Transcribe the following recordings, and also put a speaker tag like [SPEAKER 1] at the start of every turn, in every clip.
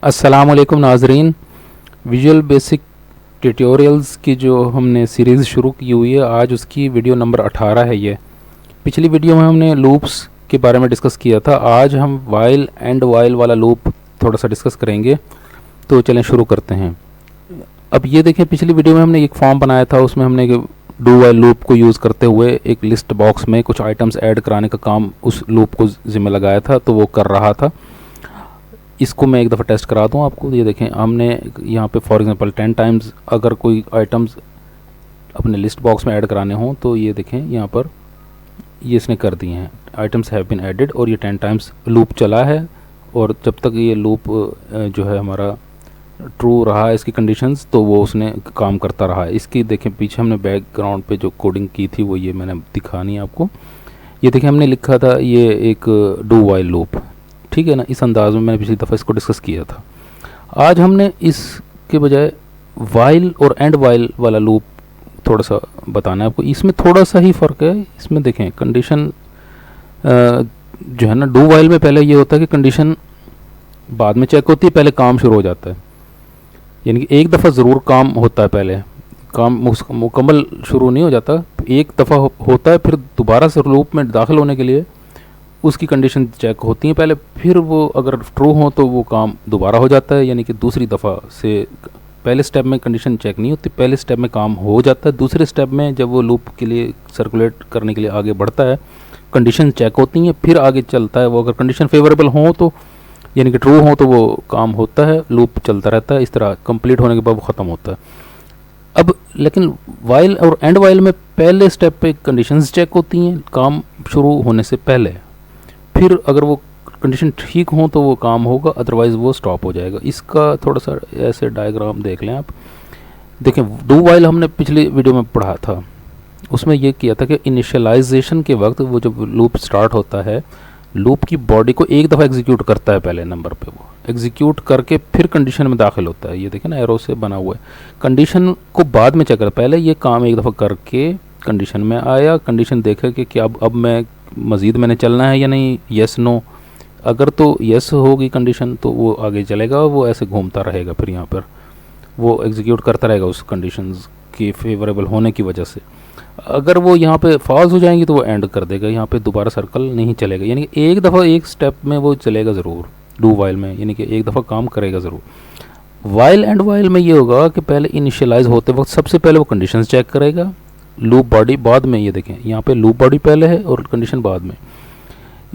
[SPEAKER 1] अस्सलामुअलैकुम नाजरीन। Visual basic tutorials की जो हमने सीरीज़ शुरू की हुई है, आज उसकी वीडियो नंबर 18 है। ये पिछली वीडियो में हमने लूप्स के बारे में डिस्कस किया था। आज हम वाइल एंड वाइल वाला लूप थोड़ा सा डिस्कस करेंगे। तो चलें शुरू करते हैं। अब ये देखें, पिछली वीडियो में हमने एक फॉर्म बनाया था, उसमें हमने डू वाइल लूप को यूज़ करते हुए एक लिस्ट बॉक्स में कुछ आइटम्स ऐड कराने का काम उस लूप को ज़िम्मे लगाया था, तो वो कर रहा था। इसको मैं एक दफ़ा टेस्ट करा दूँ आपको। ये देखें, हमने यहाँ पे फॉर एग्जांपल 10 टाइम्स अगर कोई आइटम्स अपने लिस्ट बॉक्स में ऐड कराने हों तो ये देखें यहाँ पर ये इसने कर दिए हैं, आइटम्स हैव बीन एडेड, और ये 10 टाइम्स लूप चला है। और जब तक ये लूप जो है हमारा ट्रू रहा है इसकी कंडीशंस, तो वो उसने काम करता रहा है। इसकी देखें पीछे हमने बैकग्राउंड पे जो कोडिंग की थी वो ये मैंने दिखानी है आपको। ये देखें, हमने लिखा था ये एक डू वाइल लूप, ठीक है ना। इस अंदाज में मैंने पिछली दफ़ा इसको डिस्कस किया था। आज हमने इसके बजाय वाइल और एंड वाइल वाला लूप थोड़ा सा बताना है आपको। इसमें थोड़ा सा ही फ़र्क है। इसमें देखें कंडीशन जो है ना, डू वाइल में पहले ये होता है कि कंडीशन बाद में चेक होती है, पहले काम शुरू हो जाता है। यानी कि एक दफ़ा ज़रूर काम होता है, पहले काम मुकम्मल शुरू नहीं हो जाता, एक दफ़ा होता है, फिर दोबारा से लूप में दाखिल होने के लिए उसकी कंडीशन चेक होती हैं पहले, फिर वो अगर ट्रू हो तो वो काम दोबारा हो जाता है। यानी कि दूसरी दफ़ा से पहले स्टेप में कंडीशन चेक नहीं होती, पहले स्टेप में काम हो जाता है। दूसरे स्टेप में जब वो लूप के लिए सर्कुलेट करने के लिए आगे बढ़ता है, कंडीशन चेक होती हैं, फिर आगे चलता है। वो अगर कंडीशन फेवरेबल हो तो यानी कि ट्रू हो तो वो काम होता है, लूप चलता रहता है। इस तरह कंप्लीट होने के बाद वो ख़त्म होता है। अब लेकिन वाइल और एंड वाइल में पहले स्टेप पे कंडीशंस चेक होती हैं काम शुरू होने से पहले, फिर अगर वो कंडीशन ठीक हो तो वो काम होगा, अदरवाइज़ वो स्टॉप हो जाएगा। इसका थोड़ा सा ऐसे डायग्राम देख लें आप। देखें, डू वाइल हमने पिछली वीडियो में पढ़ा था, उसमें ये किया था कि इनिशियलाइजेशन के वक्त वो जब लूप स्टार्ट होता है, लूप की बॉडी को एक दफ़ा एग्जीक्यूट करता है पहले नंबर पे, वो एग्जीक्यूट करके फिर कंडीशन में दाखिल होता है। ये देखें ना, एरो से बना हुआ है। कंडीशन को बाद में चेक कर, पहले ये काम एक दफ़ा करके कंडीशन में आया, कंडीशन देखे कि क्या अब मैं मज़ीद मैंने चलना है या नहीं, येस नो। अगर तो येस होगी कंडीशन तो वो आगे चलेगा, वो ऐसे घूमता रहेगा, फिर यहाँ पर वो एग्जीक्यूट करता रहेगा उस कंडीशंस की फेवरेबल होने की वजह से। अगर वो यहाँ पे फॉल्स हो जाएंगी तो वो एंड कर देगा, यहाँ पे दोबारा सर्कल नहीं चलेगा। यानी कि एक दफ़ा एक स्टेप में वो चलेगा ज़रूर डू वाइल में, यानी कि एक दफ़ा काम करेगा ज़रूर। वाइल एंड वाइल में ये होगा कि पहले इनिशियलाइज होते वक्त सबसे पहले वो कंडीशंस चेक करेगा, लूप बॉडी बाद में। ये देखें, यहाँ पे लूप बॉडी पहले है और कंडीशन बाद में।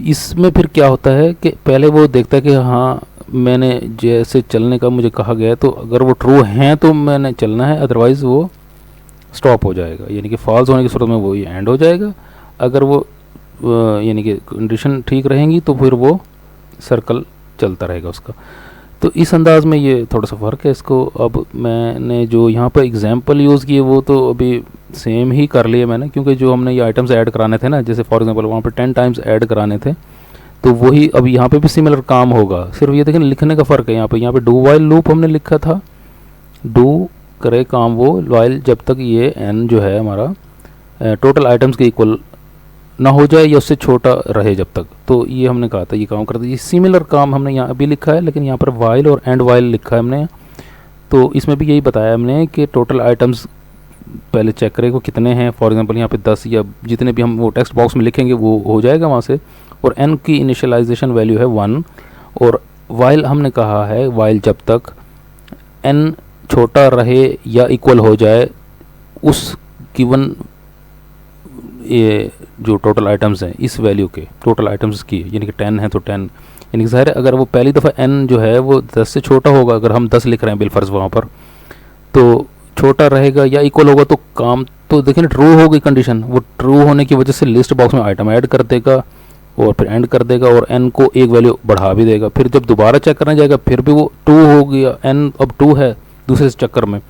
[SPEAKER 1] इसमें फिर क्या होता है कि पहले वो देखता है कि हाँ मैंने जैसे चलने का मुझे कहा गया है, तो अगर वो ट्रू हैं तो मैंने चलना है, अदरवाइज़ वो स्टॉप हो जाएगा। यानी कि फॉल्स होने की सूरत में वो ये एंड हो जाएगा। अगर वो यानी कि कंडीशन ठीक रहेंगी तो फिर वो सर्कल चलता रहेगा उसका। तो इस अंदाज में ये थोड़ा सा फ़र्क है इसको। अब मैंने जो यहाँ पर एग्जांपल यूज़ किए वो तो अभी सेम ही कर लिए मैंने, क्योंकि जो हमने ये आइटम्स ऐड कराने थे ना, जैसे फॉर एग्जांपल वहाँ पर 10 टाइम्स ऐड कराने थे, तो वही अब यहाँ पे भी सिमिलर काम होगा। सिर्फ ये देखें लिखने का फ़र्क है। यहाँ पे डू वाइल लूप हमने लिखा था, डू करे काम वो वाइल जब तक ये एन जो है हमारा टोटल आइटम्स के इक्वल ना हो जाए या उससे छोटा रहे जब तक, तो ये हमने कहा था ये काम करता है। ये सिमिलर काम हमने यहाँ अभी लिखा है, लेकिन यहाँ पर वाइल और एंड वाइल लिखा है हमने। तो इसमें भी यही बताया हमने कि टोटल आइटम्स पहले चेक करें वो कितने हैं। फॉर एग्जांपल यहाँ पे 10 या जितने भी हम वो टेक्स्ट बॉक्स में लिखेंगे वो हो जाएगा वहाँ से। और एन की इनिशियलाइजेशन वैल्यू है 1। और वाइल हमने कहा है वाइल जब तक एन छोटा रहे या इक्वल हो जाए उस गिवन ये जो टोटल आइटम्स हैं इस वैल्यू के, टोटल आइटम्स की, यानी कि 10 है तो 10, यानी कि ज़ाहिर है अगर वो पहली दफ़ा n जो है वो 10 से छोटा होगा, अगर हम 10 लिख रहे हैं बिलफर्ज वहाँ पर, तो छोटा रहेगा या इक्वल होगा तो काम तो देखें ट्रू होगी कंडीशन। वो ट्रू होने की वजह से लिस्ट बॉक्स में आइटम ऐड कर देगा और फिर एंड कर देगा और n को एक वैल्यू बढ़ा भी देगा। फिर जब दोबारा चेक करने जाएगा फिर भी वो 2 हो गया, n अब 2 है दूसरे चक्कर में,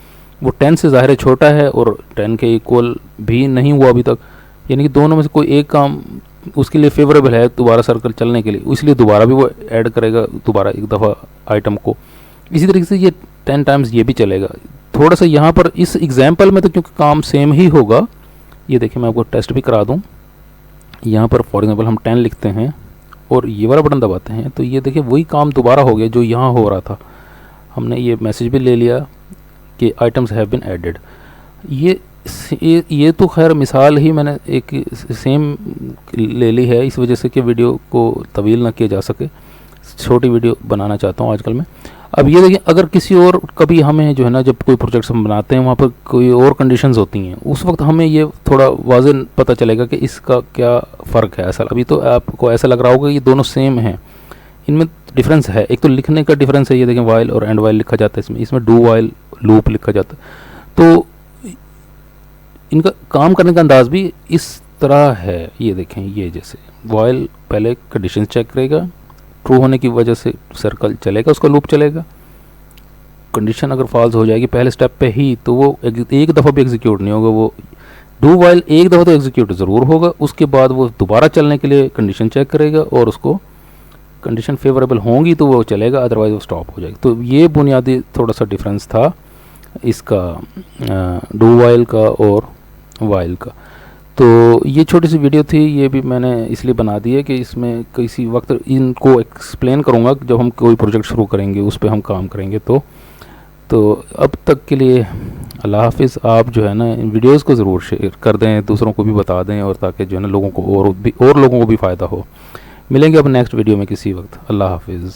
[SPEAKER 1] वो 10 से ज़ाहिर है छोटा है और 10 के इक्वल भी नहीं हुआ अभी तक। यानी कि दोनों में से कोई एक काम उसके लिए फेवरेबल है दोबारा सर्कल चलने के लिए, इसलिए दोबारा भी वो ऐड करेगा दोबारा एक दफ़ा आइटम को। इसी तरीके से ये 10 टाइम्स ये भी चलेगा। थोड़ा सा यहाँ पर इस एग्जाम्पल में तो क्योंकि काम सेम ही होगा, ये देखिए मैं आपको टेस्ट भी करा दूँ। यहाँ पर फॉर एग्जांपल हम 10 लिखते हैं और ये वाला बटन दबाते हैं, तो ये देखिए वही काम दोबारा हो गया जो यहाँ हो रहा था। हमने ये मैसेज भी ले लिया कि आइटम्स हैव बीन एडेड। ये तो खैर मिसाल ही मैंने एक सेम ले ली है इस वजह से कि वीडियो को तवील ना किया जा सके, छोटी वीडियो बनाना चाहता हूँ आजकल मैं। अब ये देखिए, अगर किसी और कभी हमें जो है ना, जब कोई प्रोजेक्ट्स हम बनाते हैं वहाँ पर कोई और कंडीशंस होती हैं, उस वक्त हमें ये थोड़ा वाज़ेह पता चलेगा कि इसका क्या फ़र्क है। असल अभी तो आपको ऐसा लग रहा होगा ये दोनों सेम हैं, इनमें डिफरेंस है। एक तो लिखने का डिफरेंस है, ये देखें वाइल और एंड वाइल लिखा जाता है इसमें डू वाइल लूप लिखा जाता है। तो इनका काम करने का अंदाज भी इस तरह है। ये देखें, ये जैसे वाइल पहले कंडीशन चेक करेगा, ट्रू होने की वजह से सर्कल चलेगा, उसका लूप चलेगा। कंडीशन अगर फॉल्स हो जाएगी पहले स्टेप पे ही तो वो एक दफ़ा भी एग्जीक्यूट नहीं होगा। वो डू वाइल एक दफ़ा तो एग्जीक्यूट ज़रूर होगा, उसके बाद वो दोबारा चलने के लिए कंडीशन चेक करेगा और उसको कंडीशन फेवरेबल होंगी तो वो चलेगा, अदरवाइज़ वो स्टॉप हो जाएगी। तो ये बुनियादी थोड़ा सा डिफरेंस था इसका डू वाइल का और वाइल का। तो ये छोटी सी वीडियो थी, ये भी मैंने इसलिए बना दी है कि इसमें किसी वक्त इनको एक्सप्लेन करूँगा जब हम कोई प्रोजेक्ट शुरू करेंगे, उस पर हम काम करेंगे। तो अब तक के लिए अल्लाह हाफिज़। आप जो है ना इन वीडियोज़ को ज़रूर शेयर कर दें, दूसरों को भी बता दें, और ताकि जो है ना लोगों को और लोगों को भी फ़ायदा हो। मिलेंगे अब नेक्स्ट वीडियो में किसी वक्त। अल्लाह हाफिज़।